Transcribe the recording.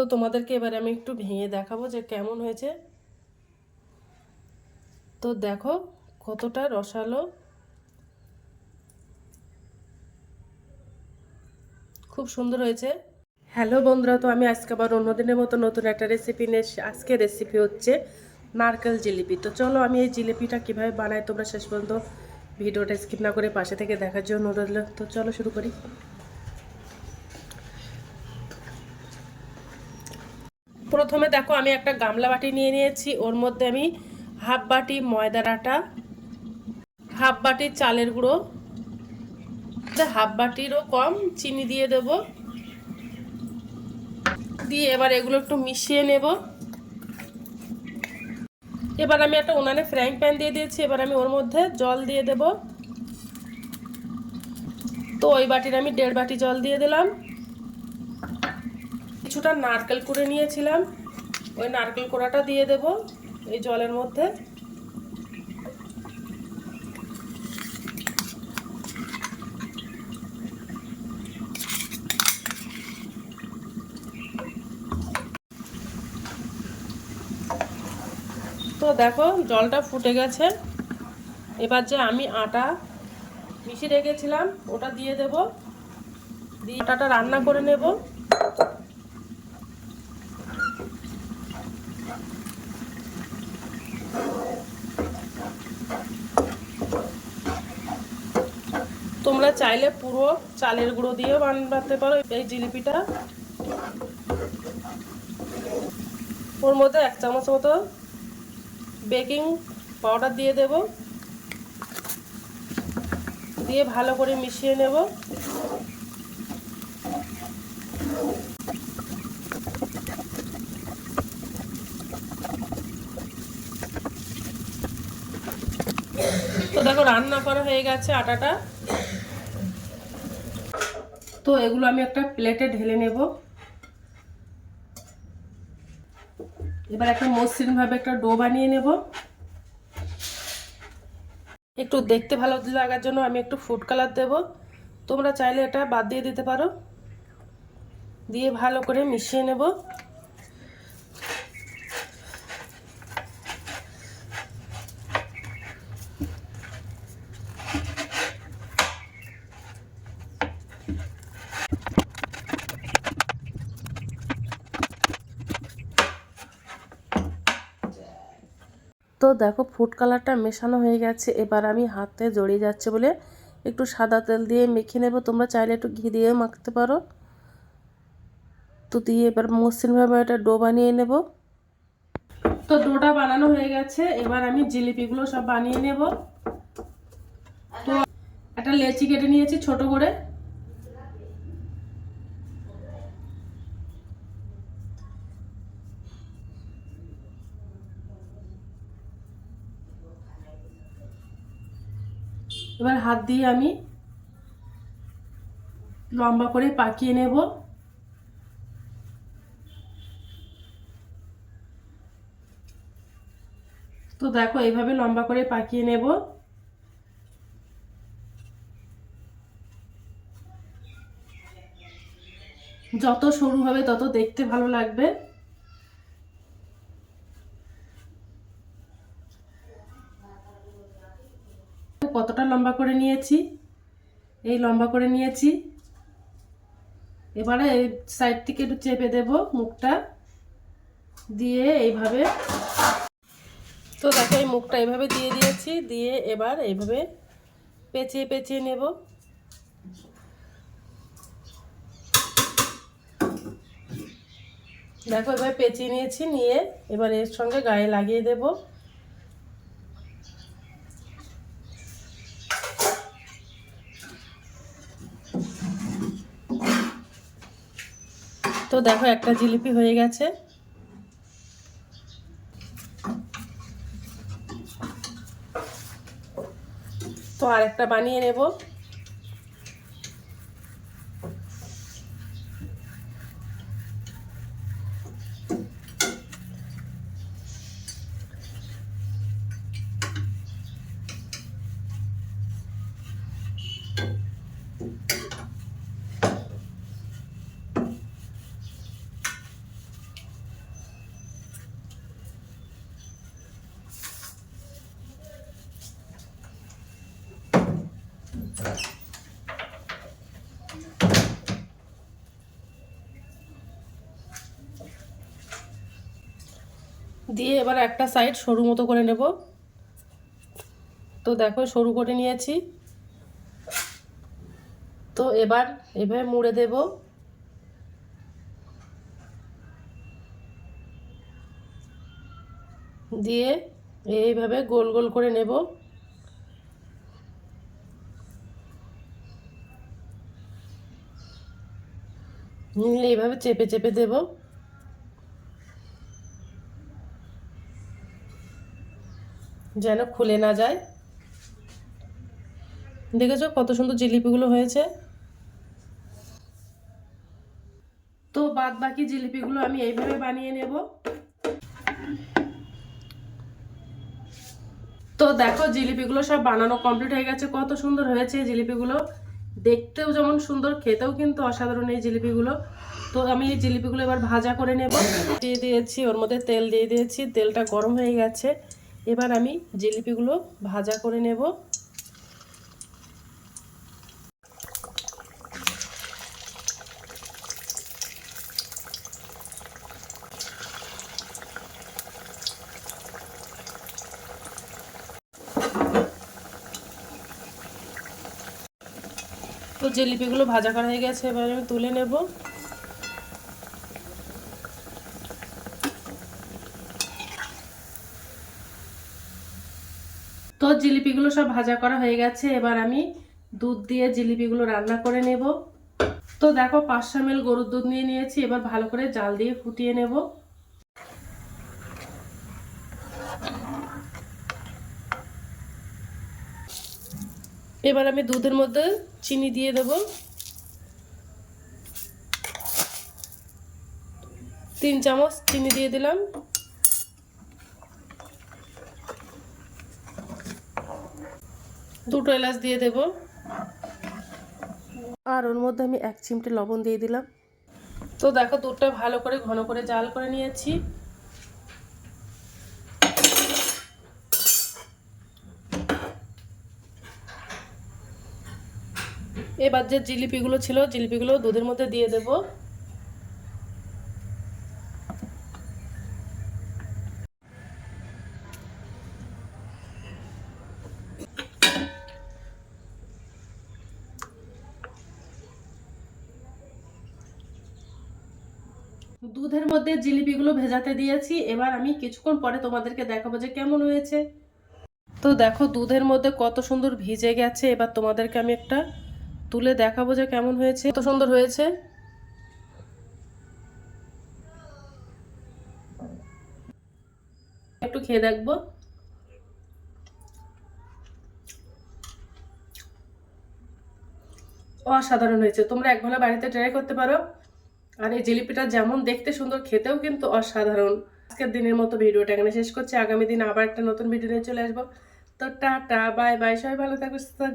তো তোমাদেরকে এবারে আমি একটু ভেঙে দেখাবো যে কেমন হয়েছে। তো দেখো কতটা রসালো, খুব সুন্দর হয়েছে। হ্যালো বন্ধুরা, তো আমি আজকে আবার অন্যদিনের মতো নতুন একটা রেসিপি নিয়ে আজকে রেসিপি হচ্ছে নারকেল জিলিপি। তো চলো আমি এই জিলিপিটা কিভাবে বানাই তোমরা শেষ পর্যন্ত ভিডিওটা স্কিপ না করে পাশে থেকে দেখার জন্য অনুরোধ। তো চলো শুরু করি। প্রথমে দেখো আমি একটা গামলা বাটি নিয়ে নিয়েছি, ওর মধ্যে আমি হাফ বাটি ময়দার আটা, হাফ বাটি চালের গুঁড়ো, হাফ বাটিরও কম চিনি দিয়ে দেব। দিয়ে এবার এগুলো একটু মিশিয়ে নেব। এবার আমি একটা উনানে ফ্রাইং প্যান দিয়ে দিয়েছি, এবার আমি ওর মধ্যে জল দিয়ে দেব। তো ওই বাটির আমি 1.5 বাটি জল দিয়ে দিলাম। কিছুটা নারকেল কুড়ে নিয়েছিলাম, ওই নারকেল কোড়াটা দিয়ে দেব এই জলের মধ্যে। তো দেখো জলটা ফুটে গেছে। এবার যে আমি আটা মিশিয়ে রেখেছিলাম ওটা দিয়ে দেব, দিয়ে আটাটা রান্না করে নেব। তোমরা চাইলে পুরো চালের গুঁড়ো দিয়েও বানাতে পারো এই জিলিপিটা। ওর মধ্যে 1 চামচ মতো বেকিং পাউডার দিয়ে দেব, দিয়ে ভালো করে মিশিয়ে নেব। তো দেখো রান্না করা হয়ে গেছে আটাটা। তো এগুলো আমি একটা প্লেটে ঢেলে নেব। এবার একটা মসৃণভাবে একটা ডো বানিয়ে নেব। একটু দেখতে ভালো লাগার জন্য আমি একটু ফুড কালার দেব, তোমরা চাইলে এটা বাদ দিয়ে দিতে পারো। দিয়ে ভালো করে মিশিয়ে নেব। তো দেখো ফুড কালারটা মেশানো হয়ে গেছে। এবার আমি হাতে জড়িয়ে যাচ্ছে বলে একটু সাদা তেল দিয়ে মেখে নেব, তোমরা চাইলে একটু ঘি দিয়ে মাখতে পারো। তো দিয়ে এবার মসৃণভাবে একটা ডো বানিয়ে নেব। তো ডোটা বানানো হয়ে গেছে, এবার আমি জিলিপিগুলো সব বানিয়ে নেব। তো একটা লেচি কেটে নিয়েছি ছোট করে। এবার হাত দিয়ে আমি লম্বা করে পাকিয়ে নেব। তো দেখো এইভাবে লম্বা করে পাকিয়ে নেব। যত সরু হবে তত দেখতে ভালো লাগবে। কতটা লম্বা করে নিয়েছি, এই লম্বা করে নিয়েছি। এবারে এই সাইড থেকে একটু চেপে দেব মুখটা দিয়ে এইভাবে। তো দেখো এই মুখটা এইভাবে দিয়ে দিয়েছি, দিয়ে এবার এইভাবে পেঁচিয়ে পেঁচিয়ে নেব। দেখো এবার পেঁচিয়ে নিয়েছি, নিয়ে এবার এর সঙ্গে গায়ে লাগিয়ে দেব। তো দেখো একটা জিলিপি হয়ে গেছে। তো আরেকটা বানিয়ে নেব। দিয়ে এবার একটা সাইড সরু মতো করে নেব। তো দেখো সরু করে নিয়েছি। তো এবার এভাবে মুড়ে দেব। দিয়ে এইভাবে গোল গোল করে নেব। নিয়ে এইভাবে চেপে চেপে দেব। যেন খুলে না যায়। দেখেছো কত সুন্দর জিলিপিগুলো হয়েছে। তো বাদ বাকি জিলিপিগুলো আমি এইভাবে বানিয়ে নেব। তো দেখো জিলিপিগুলো সব বানানো কমপ্লিট হয়ে গেছে। কত সুন্দর হয়েছে এই জিলিপিগুলো, দেখতেও যেমন সুন্দর, খেতেও কিন্তু অসাধারণ এই জিলিপিগুলো। তো আমি এই জিলিপিগুলো এবার ভাজা করে নেব। দিয়ে দিয়েছি, ওর মধ্যে তেল দিয়ে দিয়েছি, তেলটা গরম হয়ে গেছে। এবার আমি জিলিপিগুলো ভাজা করে নেব। তো জিলিপিগুলো ভাজা করা হয়ে গেছে, এবার আমি তুলে নেব। তো জিলিপিগুলো সব ভাজা করা হয়ে গেছে, এবার আমি দুধ দিয়ে জিলিপিগুলো রান্না করে নেব। তো দেখো 500 ml গরুর দুধ নিয়ে নিয়েছি, এবার ভালো করে জাল দিয়ে ফুটিয়ে নেব। এবার আমি দুধের মধ্যে চিনি দিয়ে দেব। 3 চামচ চিনি দিয়ে দিলাম। দুটো এলাচ দিয়ে দেব। আর ওর মধ্যে আমি 1 চিমটে লবণ দিয়ে দিলাম। তো দেখো দুধটা ভালো করে ঘন করে জাল করে নিয়েছি। এবার যে জিলিপিগুলো ছিল, জিলিপিগুলো দুধের মধ্যে দিয়ে দেব। দুধের মধ্যে জিলিপিগুলো ভেজাতে দিয়েছি, এবার আমি কিছুক্ষণ পরে তোমাদেরকে দেখাবো যে কেমন হয়েছে। তো দেখো দুধের মধ্যে কত সুন্দর ভিজে গেছে। এবার তোমাদেরকে আমি একটা তুলে দেখাবো যে কেমন হয়েছে। কত সুন্দর হয়েছে। একটু খেয়ে দেখবো। অসাধারণ হয়েছে, তোমরা একবেলা বাড়িতে ট্রাই করতে পারো। আর এই জিলিপিটা যেমন দেখতে সুন্দর, খেতেও কিন্তু অসাধারণ। আজকের দিনের মতো ভিডিওটা এখানে শেষ করছি। আগামী দিন আবার একটা নতুন ভিডিও নিয়ে চলে আসবো। তো টাটা, বাই বাই, সবাই ভালো থাকবে।